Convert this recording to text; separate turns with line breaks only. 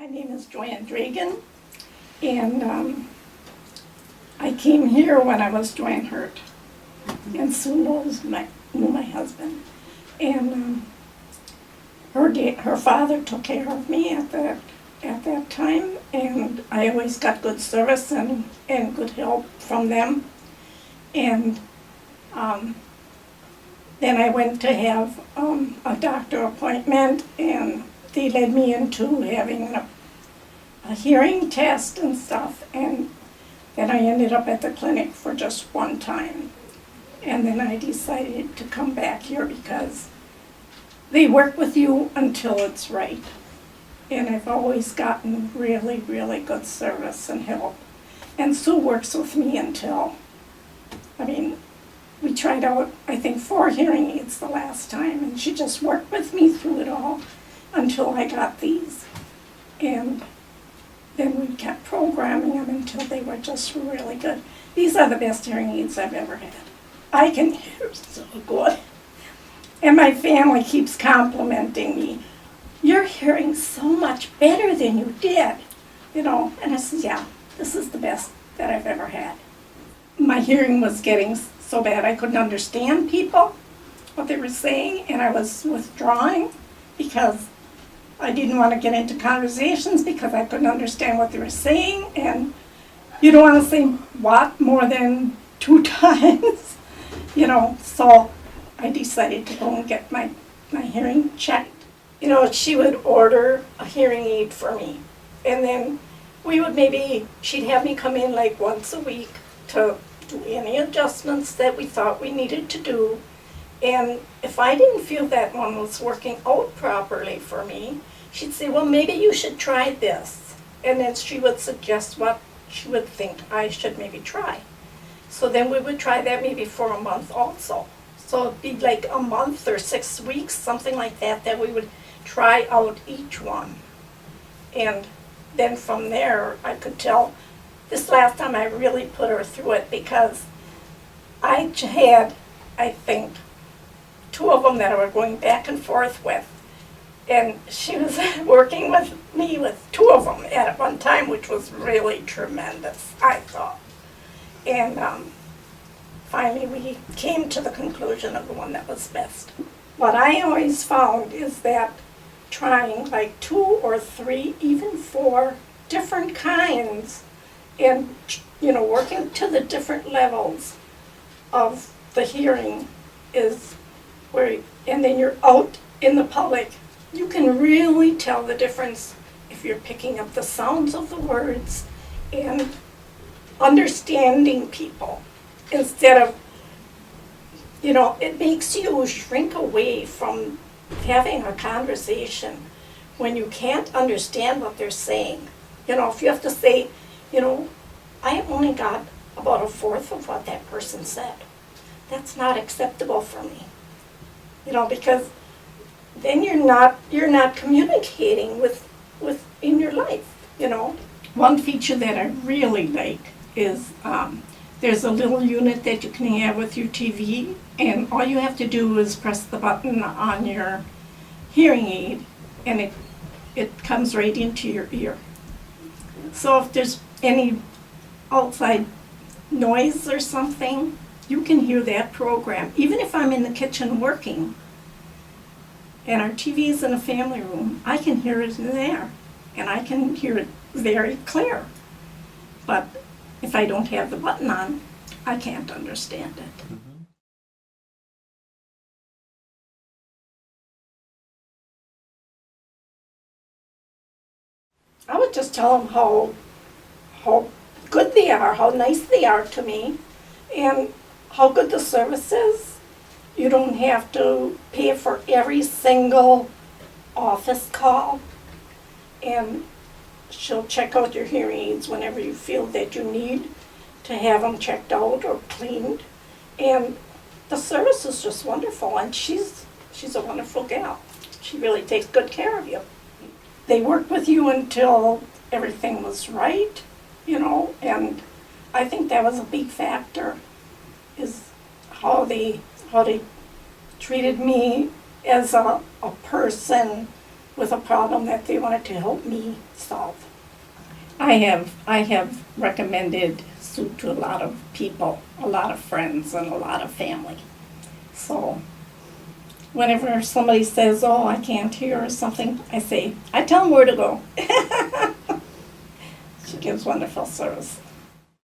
My name is Joanne Dragan, and I came here when I was joint hurt, and Sue knew my husband, and her father took care of me at that time, and I always got good service and good help from them, and then I went to have a doctor appointment, and they led me into having a hearing test and stuff, and then I ended up at the clinic for just one time. And then I decided to come back here because they work with you until it's right. And I've always gotten really, really good service and help. And Sue works with me until, we tried out, I think, 4 hearing aids the last time, and she just worked with me through it all until I got these. And then we kept programming them until they were just really good. These are the best hearing aids I've ever had. I can hear so good. And my family keeps complimenting me. You're hearing so much better than you did, and I said, yeah, this is the best that I've ever had. My hearing was getting so bad I couldn't understand people, what they were saying, and I was withdrawing because I didn't want to get into conversations because I couldn't understand what they were saying, and you don't want to say what more than 2 times, so I decided to go and get my hearing checked. She would order a hearing aid for me, and then she'd have me come in like once a week to do any adjustments that we thought we needed to do. And if I didn't feel that one was working out properly for me, she'd say, well, maybe you should try this. And then she would suggest what she would think I should maybe try. So then we would try that maybe for a month also. So it'd be like a month or 6 weeks, something like that we would try out each one. And then from there, I could tell. This last time I really put her through it because I had, I think, 2 of them that I were going back and forth with. And she was working with me with 2 of them at one time, which was really tremendous, I thought. And finally we came to the conclusion of the one that was best. What I always found is that trying like 2 or 3, even 4 different kinds, and working to the different levels of the hearing is where, and then you're out in the public, you can really tell the difference if you're picking up the sounds of the words and understanding people instead of, it makes you shrink away from having a conversation when you can't understand what they're saying. If you have to say, I only got about 1/4 of what that person said. That's not acceptable for me. Because then you're not communicating with in your life. One feature that I really like is there's a little unit that you can have with your TV, and all you have to do is press the button on your hearing aid, and it comes right into your ear. So if there's any outside noise or something, you can hear that program. Even if I'm in the kitchen working and our TV is in a family room, I can hear it in there, and I can hear it very clear. But if I don't have the button on, I can't understand it. Mm-hmm. I would just tell them how good they are, how nice they are to me, and how good the service is. You don't have to pay for every single office call, and she'll check out your hearing aids whenever you feel that you need to have them checked out or cleaned. And the service is just wonderful, and she's a wonderful gal. She really takes good care of you. They worked with you until everything was right, and I think that was a big factor, is how they treated me as a person with a problem that they wanted to help me solve. I have recommended Sue to a lot of people, a lot of friends, and a lot of family. So whenever somebody says, "Oh, I can't hear" or something, I tell them where to go. She gives wonderful service.